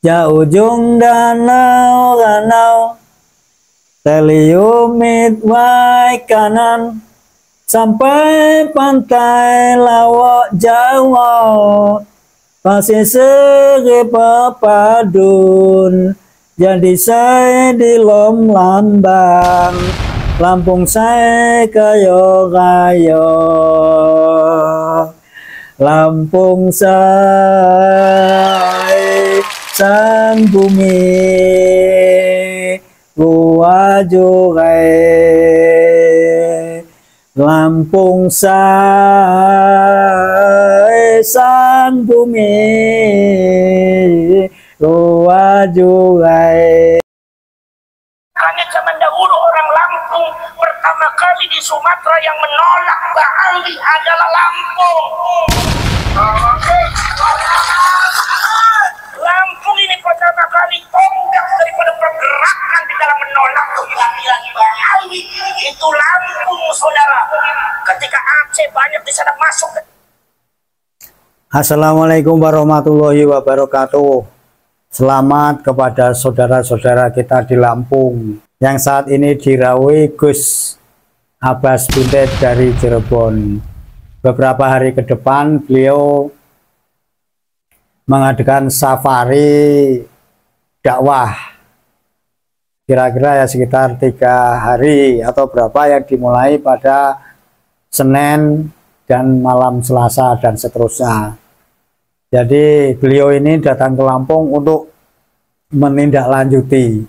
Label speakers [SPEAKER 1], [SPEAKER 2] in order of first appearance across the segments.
[SPEAKER 1] Ya ujung danau Teliumit wai kanan sampai pantai Lawak Jawa pasisir pepadun jadi saya di lom lambang Lampung saya kayo kayo Lampung saya sang bumi gua jugai Lampung saya sang bumi gua jugai.
[SPEAKER 2] Hanya zaman dahulu orang Lampung pertama kali di Sumatera yang menolak Bali adalah Lampung. Lampung ini pertama kali tonggak daripada pergerakan di dalam menolak kehilangan Bali. Itu Lampung, saudara. Ketika Aceh banyak di sana masuk.
[SPEAKER 1] Assalamualaikum warahmatullahi wabarakatuh. Selamat kepada saudara-saudara kita di Lampung yang saat ini dirawui Gus Abbas Buntet dari Cirebon. Beberapa hari ke depan beliau mengadakan safari dakwah, kira-kira ya sekitar 3 hari atau berapa, yang dimulai pada Senin dan malam Selasa dan seterusnya. Jadi beliau ini datang ke Lampung untuk menindaklanjuti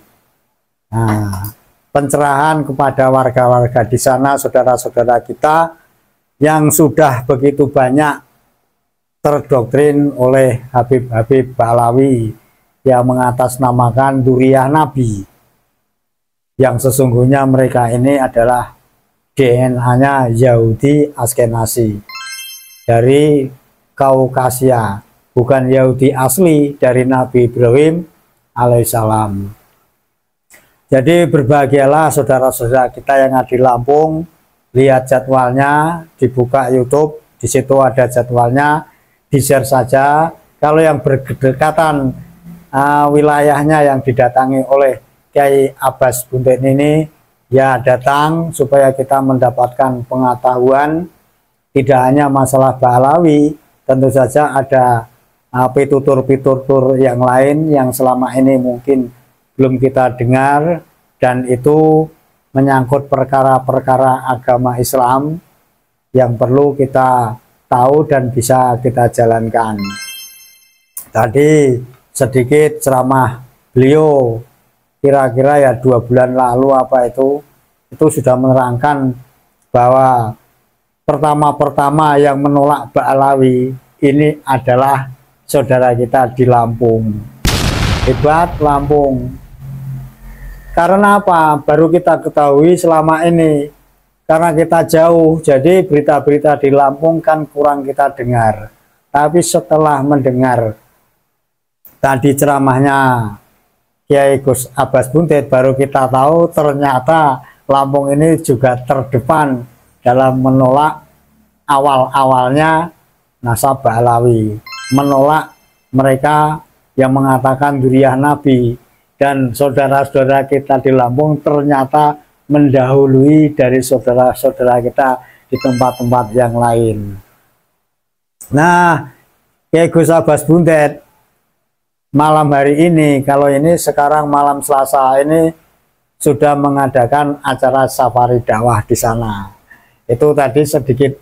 [SPEAKER 1] pencerahan kepada warga-warga di sana, saudara-saudara kita yang sudah begitu banyak terdoktrin oleh Habib-Habib Ba'alawi yang mengatasnamakan Duriyah Nabi, yang sesungguhnya mereka ini adalah DNA-nya Yahudi Askenazi dari Kaukasia, bukan Yahudi asli dari Nabi Ibrahim alaihissalam. Jadi berbahagialah saudara-saudara kita yang ada di Lampung. Lihat jadwalnya, dibuka YouTube, di situ ada jadwalnya, di-share saja. Kalau yang berdekatan wilayahnya yang didatangi oleh Kiai Abbas Buntet ini, ya datang supaya kita mendapatkan pengetahuan tidak hanya masalah Ba'alawi, tentu saja ada pitutur-pitutur yang lain yang selama ini mungkin belum kita dengar, dan itu menyangkut perkara-perkara agama Islam yang perlu kita tahu dan bisa kita jalankan. Tadi sedikit ceramah beliau, kira-kira ya 2 bulan lalu itu sudah menerangkan bahwa pertama-pertama yang menolak Ba'alawi ini adalah saudara kita di Lampung. Hebat Lampung. Karena apa? Baru kita ketahui selama ini, karena kita jauh, jadi berita-berita di Lampung kan kurang kita dengar. Tapi setelah mendengar tadi ceramahnya Kiai Gus Abbas Buntet, baru kita tahu ternyata Lampung ini juga terdepan dalam menolak awal-awalnya nasab Ba'alawi, menolak mereka yang mengatakan Duriyah Nabi. Dan saudara-saudara kita di Lampung ternyata mendahului dari saudara-saudara kita di tempat-tempat yang lain. Nah, Kiai Gus Abbas Buntet malam hari ini, kalau ini sekarang malam Selasa ini, sudah mengadakan acara safari dakwah di sana. Itu tadi sedikit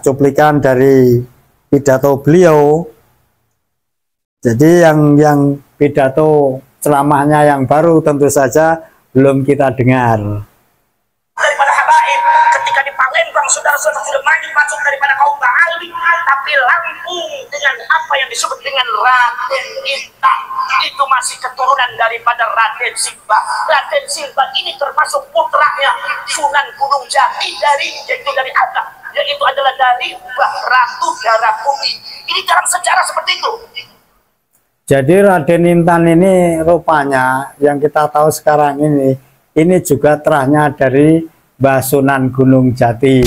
[SPEAKER 1] cuplikan dari pidato beliau. Jadi yang pidato ceramahnya yang baru tentu saja belum kita dengar.
[SPEAKER 2] Daripada habaib, ketika di Palembang saudara-saudara sudah masuk daripada kaum Ba'alawi, tapi Lampung dengan apa yang disebut dengan Raden Intan itu masih keturunan daripada Raden Simba. Raden Simba ini termasuk putranya Sunan Gunung Jati yaitu dari Adam, yaitu adalah dari Mbah Ratu Darabumi. Ini dalam sejarah seperti itu.
[SPEAKER 1] Jadi Raden Intan ini rupanya yang kita tahu sekarang ini juga terahnya dari Mbah Sunan Gunung Jati.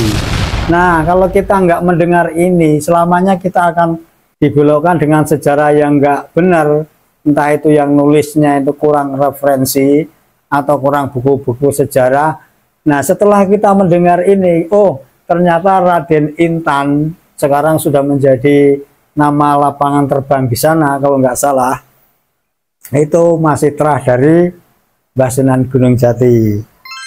[SPEAKER 1] Nah, kalau kita nggak mendengar ini, selamanya kita akan dibelokkan dengan sejarah yang nggak benar, entah itu yang nulisnya itu kurang referensi atau kurang buku-buku sejarah. Nah, setelah kita mendengar ini, oh ternyata Raden Intan sekarang sudah menjadi nama lapangan terbang di sana kalau nggak salah, itu masih terah dari Mbah Sunan Gunung Jati.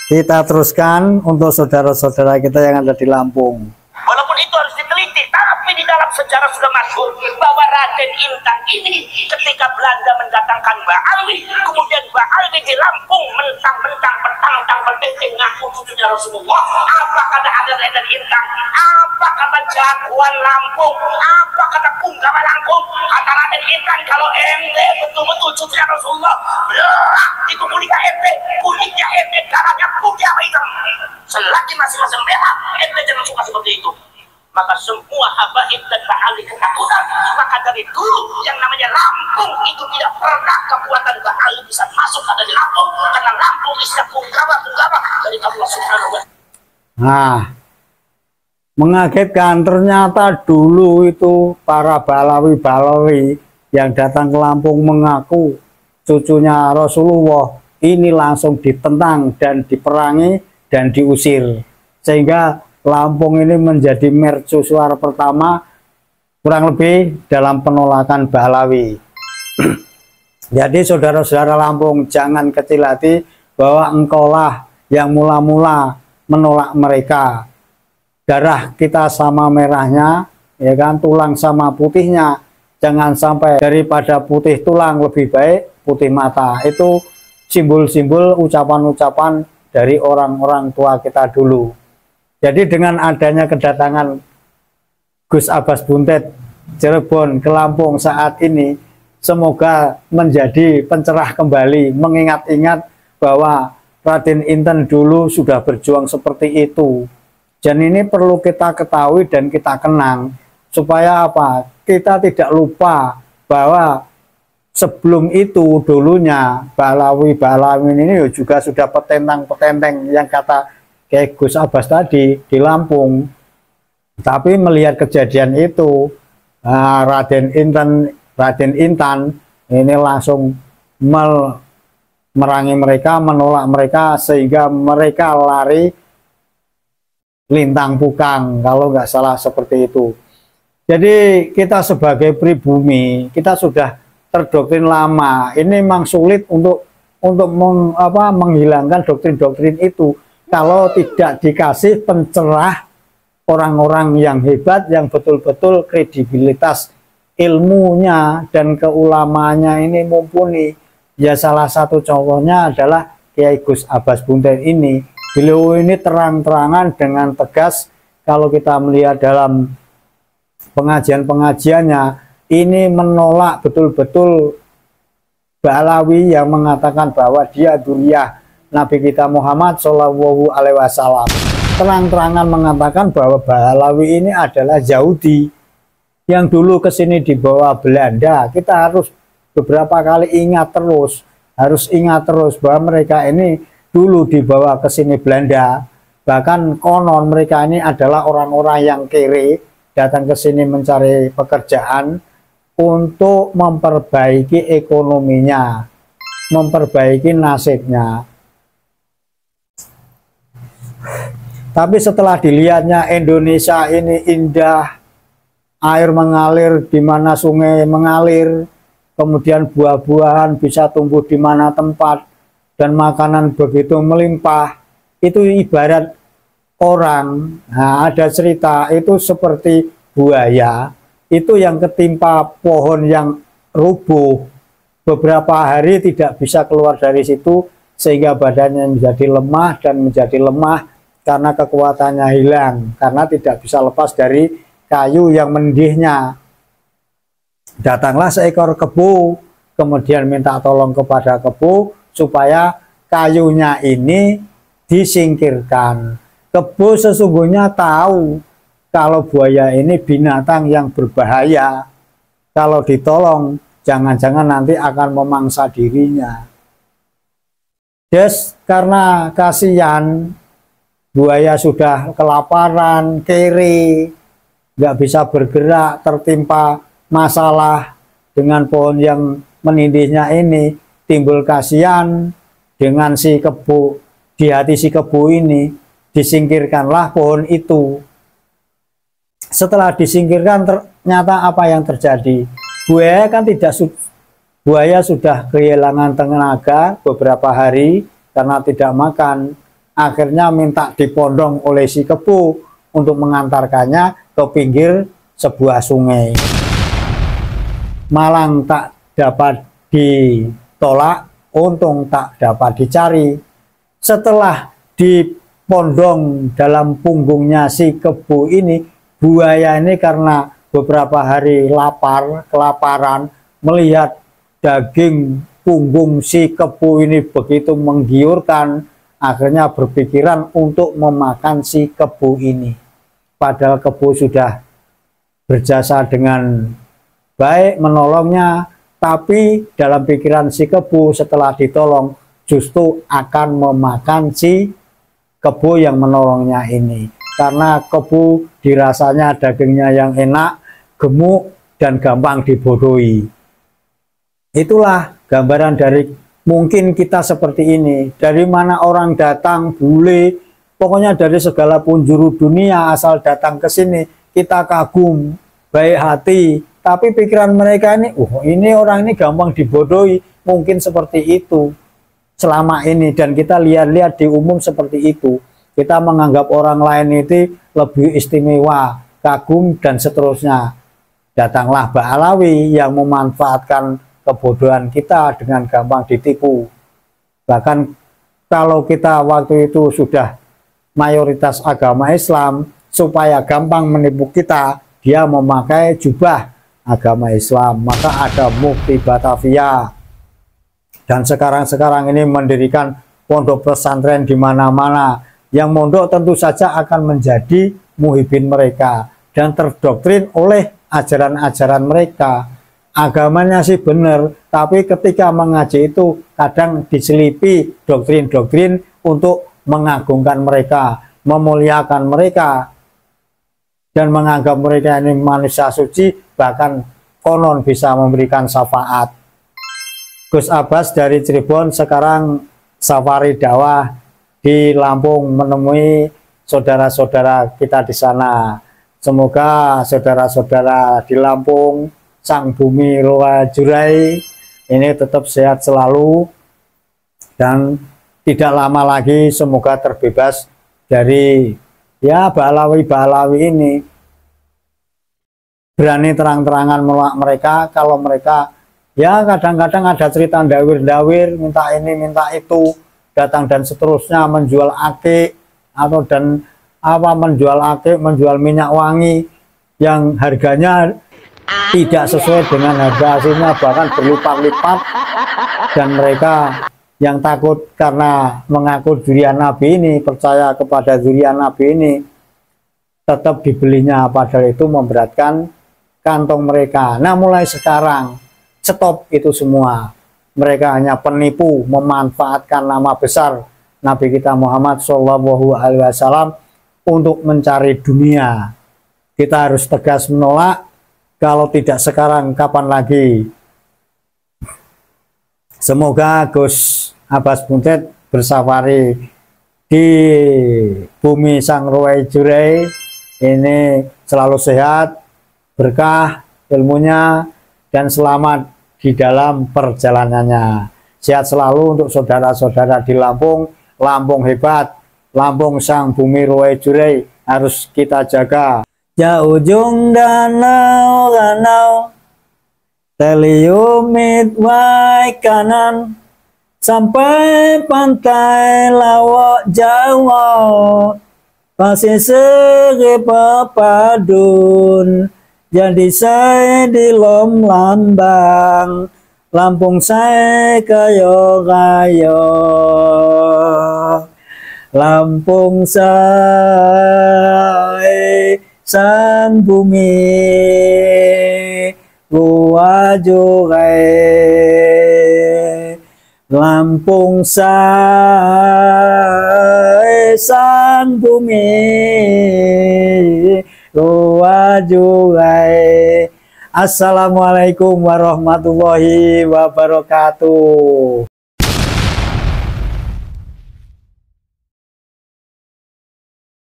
[SPEAKER 1] Kita teruskan untuk saudara-saudara kita yang ada di Lampung.
[SPEAKER 2] Walaupun itu harus diteliti, tapi di dalam sejarah sudah masuk bahwa Raden Intan ini ketika Belanda mendatangkan Mbak Alwi, kemudian Mbak Alwi di Lampung mentang-mentang petang-tang berpenting ngaku cucunya Rasulullah. Apa kata Raden Intan? Apa kata jagoan Lampung? Apa kata Punggawa Lampung? Kata Raden Intan, kalau ente betul-betul cucunya Rasulullah, itu kulitnya ente, darahnya putih apa hitam. Selagi masih merah, ente jangan suka seperti itu. Maka semua habaib dan ba'ali ketakutan. Maka dari dulu yang namanya Lampung itu tidak pernah kekuatan ba'ali bisa masuk ada di Lampung, karena Lampung isinya punggawa dari Allah Subhanahu wa Ta'ala.
[SPEAKER 1] Nah, mengagetkan, ternyata dulu itu para Balawi-Balawi yang datang ke Lampung mengaku cucunya Rasulullah ini langsung ditentang dan diperangi dan diusir, sehingga Lampung ini menjadi mercusuar pertama kurang lebih dalam penolakan Balawi. Jadi saudara-saudara Lampung, jangan kecil hati bahwa engkaulah yang mula-mula menolak mereka. Darah kita sama merahnya, ya kan, tulang sama putihnya. Jangan sampai daripada putih tulang lebih baik putih mata. Itu simbol-simbol ucapan-ucapan dari orang-orang tua kita dulu. Jadi dengan adanya kedatangan Gus Abbas Buntet Cirebon ke Lampung saat ini, semoga menjadi pencerah kembali, mengingat-ingat bahwa Raden Inten dulu sudah berjuang seperti itu. Dan ini perlu kita ketahui dan kita kenang, supaya apa? Kita tidak lupa bahwa sebelum itu dulunya Balawi-Balawi ini juga sudah petentang-petenteng yang kata kayak Gus Abbas tadi di Lampung. Tapi melihat kejadian itu, Raden Intan ini langsung merangi mereka, menolak mereka, sehingga mereka lari lintang pukang kalau nggak salah seperti itu. Jadi kita sebagai pribumi, kita sudah terdoktrin lama. Ini memang sulit untuk menghilangkan doktrin-doktrin itu kalau tidak dikasih pencerah orang-orang yang hebat, yang betul-betul kredibilitas ilmunya dan keulamaannya ini mumpuni. Ya salah satu contohnya adalah Kiai Gus Abbas Buntet ini. Beliau ini terang-terangan dengan tegas, kalau kita melihat dalam pengajian-pengajiannya, ini menolak betul-betul Balawi yang mengatakan bahwa dia duriyah Nabi kita Muhammad Shallallahu Alaihi Wasallam. Terang-terangan mengatakan bahwa Balawi ini adalah Yahudi yang dulu kesini dibawa Belanda. Kita harus beberapa kali harus ingat terus bahwa mereka ini dulu dibawa ke sini Belanda. Bahkan konon mereka ini adalah orang-orang yang kere, datang ke sini mencari pekerjaan untuk memperbaiki ekonominya, memperbaiki nasibnya. Tapi setelah dilihatnya Indonesia ini indah, air mengalir di mana sungai mengalir, kemudian buah-buahan bisa tumbuh di mana tempat, dan makanan begitu melimpah, itu ibarat orang. Nah, ada cerita itu seperti buaya, itu yang ketimpa pohon yang rubuh, beberapa hari tidak bisa keluar dari situ, sehingga badannya menjadi lemah dan menjadi lemah karena kekuatannya hilang, karena tidak bisa lepas dari kayu yang mendihnya. Datanglah seekor kebo, kemudian minta tolong kepada kebo supaya kayunya ini disingkirkan. Kebo sesungguhnya tahu kalau buaya ini binatang yang berbahaya. Kalau ditolong, jangan-jangan nanti akan memangsa dirinya. Karena kasihan, buaya sudah kelaparan, kere, nggak bisa bergerak, tertimpa masalah dengan pohon yang menindihnya ini, timbul kasihan dengan si kebo, di hati si kebo ini, disingkirkanlah pohon itu. Setelah disingkirkan, ternyata apa yang terjadi? Buaya sudah kehilangan tenaga beberapa hari karena tidak makan. Akhirnya minta dipondong oleh si kebo untuk mengantarkannya ke pinggir sebuah sungai. Malang tak dapat ditolak, untung tak dapat dicari. Setelah dipondong dalam punggungnya si kebo ini, buaya ini karena beberapa hari kelaparan, melihat daging punggung si kebo ini begitu menggiurkan, akhirnya berpikiran untuk memakan si kebo ini. Padahal kebo sudah berjasa dengan baik menolongnya, tapi dalam pikiran si kebo setelah ditolong justru akan memakan si kebo yang menolongnya ini. Karena kebo dirasanya dagingnya yang enak, gemuk, dan gampang dibodohi. Itulah gambaran dari mungkin kita seperti ini. Dari mana orang datang, bule, pokoknya dari segala penjuru dunia asal datang ke sini, kita kagum, baik hati. Tapi pikiran mereka ini, ini orang ini gampang dibodohi. Mungkin seperti itu selama ini. Dan kita lihat-lihat di umum seperti itu. Kita menganggap orang lain itu lebih istimewa, kagum, dan seterusnya. Datanglah Mbak Alawi yang memanfaatkan kebodohan kita dengan gampang ditipu. Bahkan kalau kita waktu itu sudah mayoritas agama Islam, supaya gampang menipu kita, dia memakai jubah agama Islam. Maka ada Mufti Batavia. Dan sekarang ini mendirikan pondok pesantren di mana-mana. Yang mondok tentu saja akan menjadi muhibin mereka dan terdoktrin oleh ajaran-ajaran mereka. Agamanya sih benar, tapi ketika mengaji itu kadang diselipi doktrin-doktrin untuk mengagungkan mereka, memuliakan mereka, dan menganggap mereka ini manusia suci, bahkan konon bisa memberikan syafaat. Gus Abbas dari Cirebon sekarang safari dakwah di Lampung menemui saudara-saudara kita di sana. Semoga saudara-saudara di Lampung, Sang Bumi Roa Jurai ini tetap sehat selalu dan tidak lama lagi semoga terbebas dari Ba'alawi ini. Berani terang-terangan menolak mereka kalau mereka kadang-kadang ada cerita dawir-dawir, minta ini minta itu, datang dan seterusnya, menjual akik atau menjual akik, menjual minyak wangi yang harganya tidak sesuai dengan harga aslinya, bahkan berlipat-lipat. Dan mereka yang takut karena mengaku zuriat Nabi ini, percaya kepada zuriat Nabi ini, tetap dibelinya, padahal itu memberatkan kantong mereka. Nah, mulai sekarang stop itu semua. Mereka hanya penipu, memanfaatkan nama besar Nabi kita Muhammad SAW untuk mencari dunia. Kita harus tegas menolak. Kalau tidak sekarang, kapan lagi? Semoga Gus Abbas Buntet bersafari di bumi Sang Roa Jurai ini selalu sehat, berkah ilmunya, dan selamat di dalam perjalanannya. Sehat selalu untuk saudara-saudara di Lampung. Lampung hebat, Lampung Sang Bumi Roa Jurai harus kita jaga. Ya ujung danau Teliumit waik kanan sampai pantai Lawak Jawa, pasisir pepadun. Jadi saya di lom lambang Lampung saya kayo-kayo, Lampung saya Sang Bumi Roa Jurai, Lampung saya Sang Bumi Roa Jurai. Assalamualaikum warahmatullahi wabarakatuh.